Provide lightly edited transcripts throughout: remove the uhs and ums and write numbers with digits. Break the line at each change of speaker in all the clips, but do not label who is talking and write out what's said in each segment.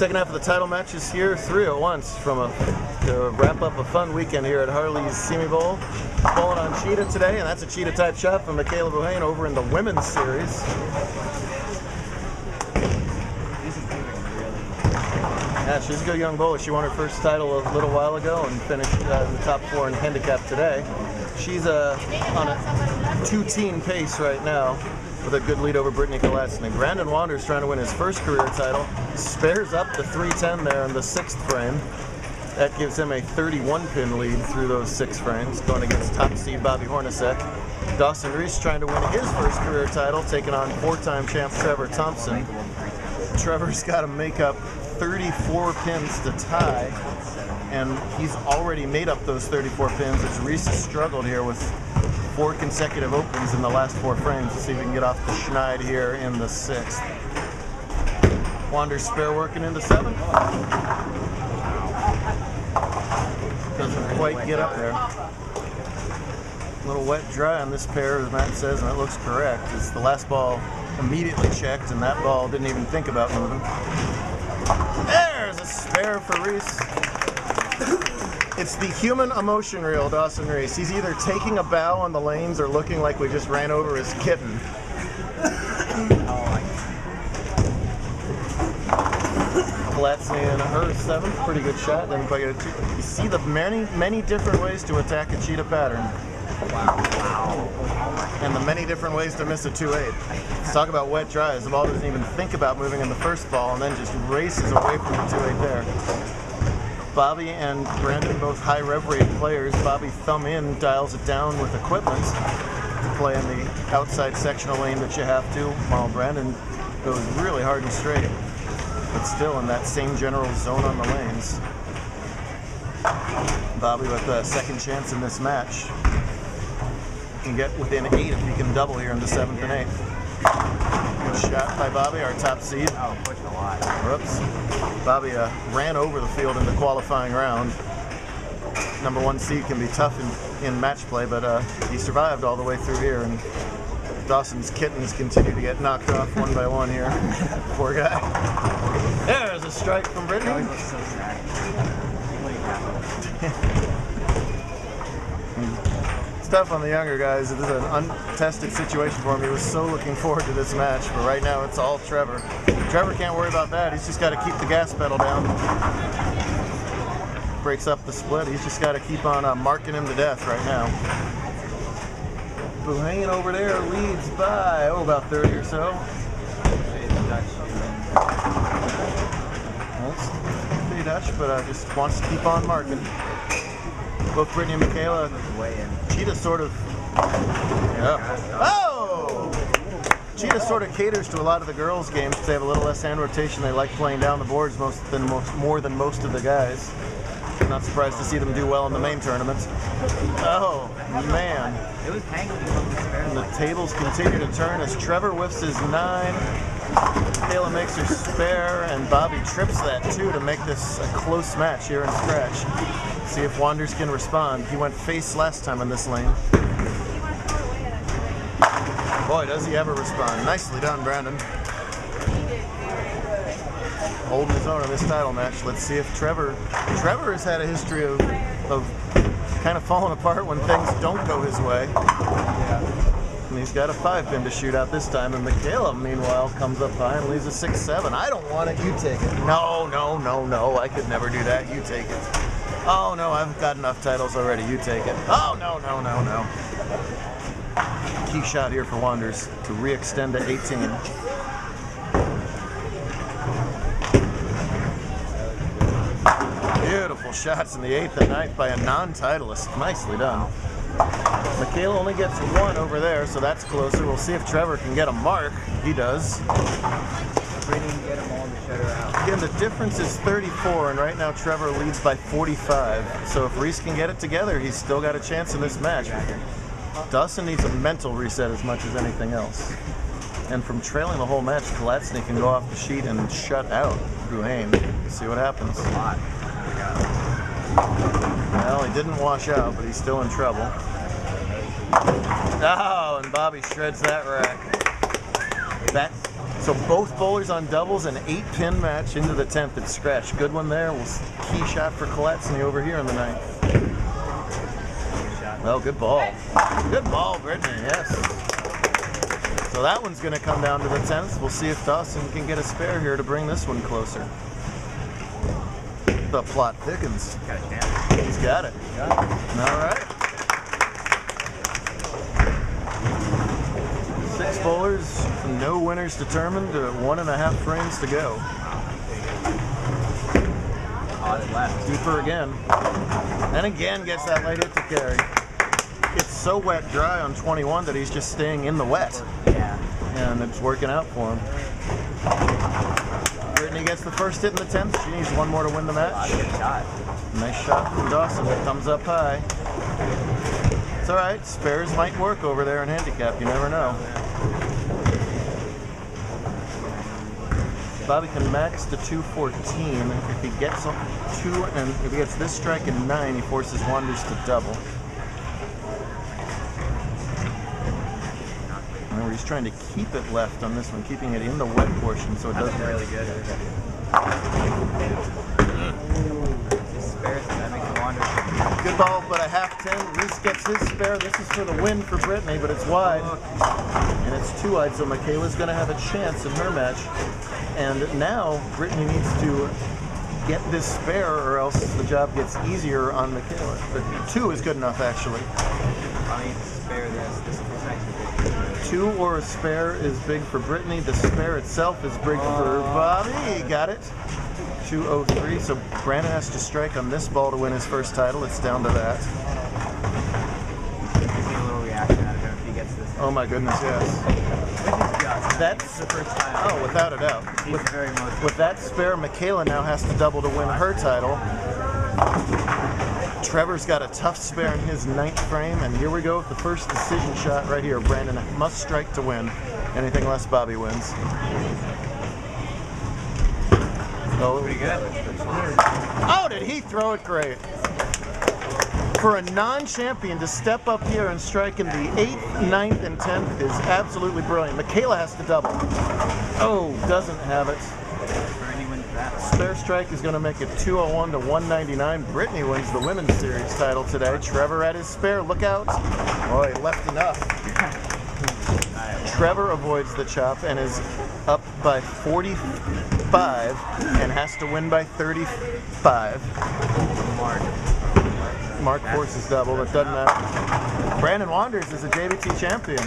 Second half of the title matches here, 3 at once to wrap up a fun weekend here at Harley's Simi Bowl. Bowling on cheetah today, and that's a cheetah type shot from Michaela Buhain over in the women's series. Yeah, she's a good young bowler. She won her first title a little while ago and finished in the top 4 in handicap today. She's on a 2-teen pace right now with a good lead over Brittany Kolatzny. Brandon Wander's trying to win his first career title. Spares up the 310 there in the 6th frame. That gives him a 31-pin lead through those 6 frames, going against top seed Bobby Hornacek. Dawson Reese trying to win his first career title, taking on 4-time champ Trevor Thompson. Trevor's got to make up 34 pins to tie, and he's already made up those 34 pins as Reese has struggled here with 4 consecutive opens in the last 4 frames. Let's see if we can get off the schneid here in the 6th. Wander's spare working into 7. Doesn't quite get up there. A little wet dry on this pair, as Matt says, and it looks correct. It's the last ball immediately checked, and that ball didn't even think about moving. There's a spare for Reese. It's the human emotion reel, Dawson Reese. He's either taking a bow on the lanes or looking like we just ran over his kitten. Kolatzny in her 7th, pretty good shot. Didn't quite get it. You see the many different ways to attack a cheetah pattern. Wow. And the many different ways to miss a 2-8. Let's talk about wet dries. The ball doesn't even think about moving in the first ball and then just races away from the 2-8 there. Bobby and Brandon, both high rev rate players. Bobby thumb in, dials it down with equipment to play in the outside sectional lane that you have to, while Brandon goes really hard and straight, but still in that same general zone on the lanes. Bobby with a second chance in this match. Can get within 8 if he can double here in the 7th and 8th. Good shot by Bobby, our top seed.
Oh, pushing a lot.
Whoops. Bobby ran over the field in the qualifying round. Number 1 seed can be tough in match play, but he survived all the way through here, and Dawson's kittens continue to get knocked off one by one here. Poor guy. There's a strike from Brittany.
So sad.
It's tough on the younger guys. This is an untested situation for him. He was so looking forward to this match, but right now it's all Trevor. Trevor can't worry about that. He's just got to keep the gas pedal down. Breaks up the split. He's just got to keep on marking him to death right now. Buhain over there leads by, about 30 or so. That's pretty Dutch, but just wants to keep on marking. Both Brittany and Michaela, Cheetah sort of, Cheetah sort of caters to a lot of the girls' games because they have a little less hand rotation. They like playing down the boards more than most of the guys. Not surprised to see them do well in the main tournaments. Oh, man.
It was hanging from the spare.
And the tables continue to turn as Trevor whiffs his 9. Michaela makes her spare, and Bobby trips that 2 to make this a close match here in scratch. See if Wanders can respond. He went face last time in this lane. Boy, does he ever respond. Nicely done, Brandon. Holding his own in this title match. Let's see if Trevor has had a history of kind of falling apart when things don't go his way. And he's got a 5-pin to shoot out this time, and Michaela, meanwhile, comes up high and leaves a 6-7. I don't want it, you take it. No, I could never do that, you take it. Oh no, I've got enough titles already, you take it. Oh no. Key shot here for Wanders to re-extend to 18. Beautiful shots in the 8th and 9th by a non-titleist. Nicely done. Michaela only gets 1 over there, so that's closer. We'll see if Trevor can get a mark. He does. Again, the difference is 34, and right now Trevor leads by 45. So if Reese can get it together, he's still got a chance in this match. Dawson needs a mental reset as much as anything else. And from trailing the whole match, Kolatzny can go off the sheet and shut out Buhain. See what happens. Well, he didn't wash out, but he's still in trouble. Oh, and Bobby shreds that rack. So both bowlers on doubles, an 8-pin match into the 10th at scratch. Good one there. Was key shot for Kolatzny over here in the 9th. Well, good ball. Good ball, Brittany, yes. So that one's going to come down to the 10th. We'll see if Dawson can get a spare here to bring this one closer. The plot thickens.
Got a chance.
He's got it. All right. 6 bowlers, no winners determined, 1.5 frames to go.
Left.
Deeper again. And again gets that light hit to carry. It's so wet dry on 21 that he's just staying in the wet.
Yeah.
And it's working out for him. Brittany gets the first hit in the 10th. She needs one more to win the match.
Good shot.
Nice shot from Dawson. It comes up high. It's all right. Spares might work over there in handicap. You never know. Bobby can max to 214. If he gets if he gets this strike in 9, he forces Wanders to double. Remember, he's trying to keep it left on this one, keeping it in the wet portion so it doesn't.
That's really good. Spares, that makes a Wanders.
Good ball, but a half 10. Reese gets his spare. This is for the win for Brittany, but it's wide. And it's 2 wide, so Michaela's going to have a chance in her match. And now Brittany needs to get this spare or else the job gets easier on Michaela. But 2 is good enough, actually.
I need to spare this. This is actually
2 or a spare is big for Brittany. The spare itself is big for Bobby. He got it. 203. So Brandon has to strike on this ball to win his first title. It's down to that.
Gives me a little reaction out of him if he gets this.
Oh my goodness, yes. That's
the first time.
Oh, without a doubt.
He's very motivated.
With that spare, Michaela now has to double to win her title. Trevor's got a tough spare in his 9th frame, and here we go with the first decision shot right here. Brandon must strike to win. Anything less, Bobby wins. Oh,
Pretty good.
oh, did he throw it great? For a non-champion to step up here and strike in the 8th, 9th, and 10th is absolutely brilliant. Michaela has to double. Oh, doesn't have it. Spare strike is going to make it 201 to 199. Brittany wins the women's series title today. Trevor at his spare. Look out. Oh, he left enough. Trevor avoids the chop and is up by 45 and has to win by 35. Mark forces double. It doesn't matter. Brandon Wanders is a JBT champion.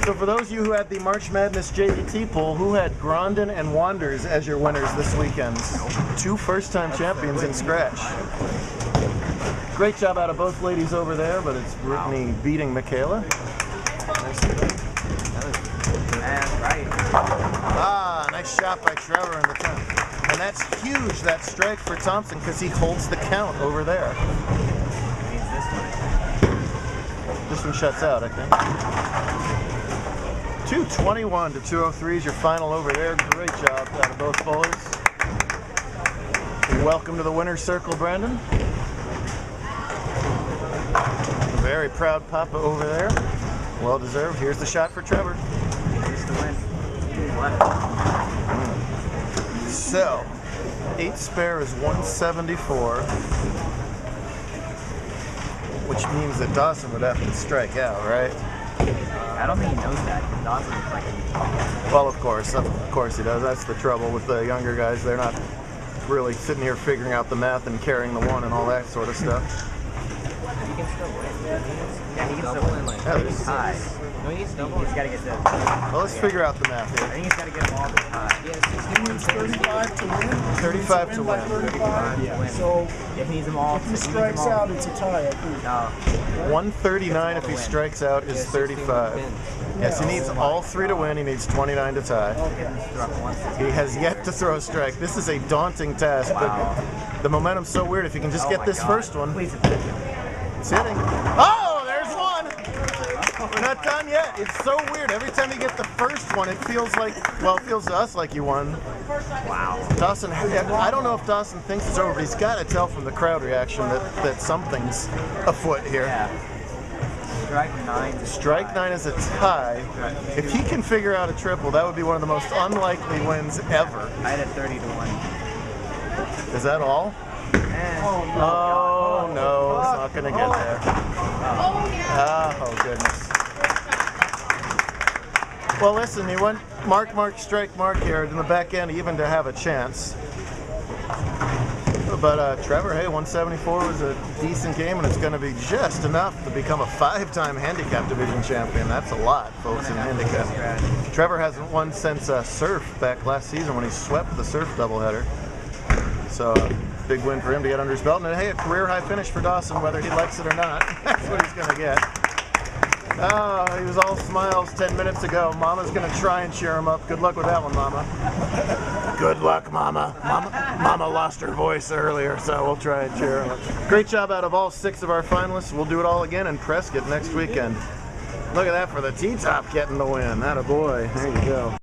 So for those of you who had the March Madness JBT poll, who had Grondin and Wanders as your winners this weekend? 2 first-time champions in scratch. Great job out of both ladies over there, but it's Brittany beating Michaela. Ah, nice shot by Trevor in the 10th. And that's huge, that strike for Thompson, because he holds the count over there. This one shuts out, I think. 221 to 203 is your final over there. Great job out of both bowlers. Welcome to the winner's circle, Brandon. A very proud Papa over there. Well deserved. Here's the shot for Trevor.
Here's the win.
So, 8 spare is 174. Which means that Dawson would have to strike out, right?
I don't think he knows that. Dawson is like...
Well, of course he does. That's the trouble with the younger guys. They're not really sitting here figuring out the math and carrying the one and all that sort of stuff.
He can still win. Yeah, he can still win. Like, he's high. No, he's got to get the...
Well, let's figure out the math
I
here.
think he's got to get them all the time.
He needs 35 to win.
35 to win.
35.
Yeah.
So
If he needs them all...
if he strikes out, it's a tie, I think.
No.
139 if he strikes out is 35. Yes, he needs all 3 to win. He needs 29 to tie. He has yet to throw a strike. This is a daunting task, but the momentum's so weird. If he can just get this first one.
Please.
It's hitting. Oh, there's one. We're not done yet. It's so weird. Every time you get the first one, it feels like, well, it feels to us like you won.
Wow.
Dawson, I don't know if Dawson thinks it's over, but he's got to tell from the crowd reaction that something's afoot here.
Yeah. Strike 9.
Strike 9 is a tie. If he can figure out a triple, that would be one of the most unlikely wins ever.
I had a 30 to 1.
Is that all? Oh no, it's not going to get there. Oh goodness. Well, listen, he went mark, strike, mark here in the back end, even to have a chance. But Trevor, hey, 174 was a decent game, and it's going to be just enough to become a 5-time handicap division champion. That's a lot, folks, in handicap. Trevor hasn't won since Surf back last season when he swept the Surf doubleheader. So, big win for him to get under his belt. And hey, a career high finish for Dawson, whether he likes it or not. That's what he's going to get. Oh, he was all smiles 10 minutes ago. Mama's going to try and cheer him up. Good luck with that one, Mama. Good luck, Mama. Mama lost her voice earlier, so we'll try and cheer him up. Great job out of all 6 of our finalists. We'll do it all again in Prescott next weekend. Look at that for the T-Top getting the win. Atta boy. There you go.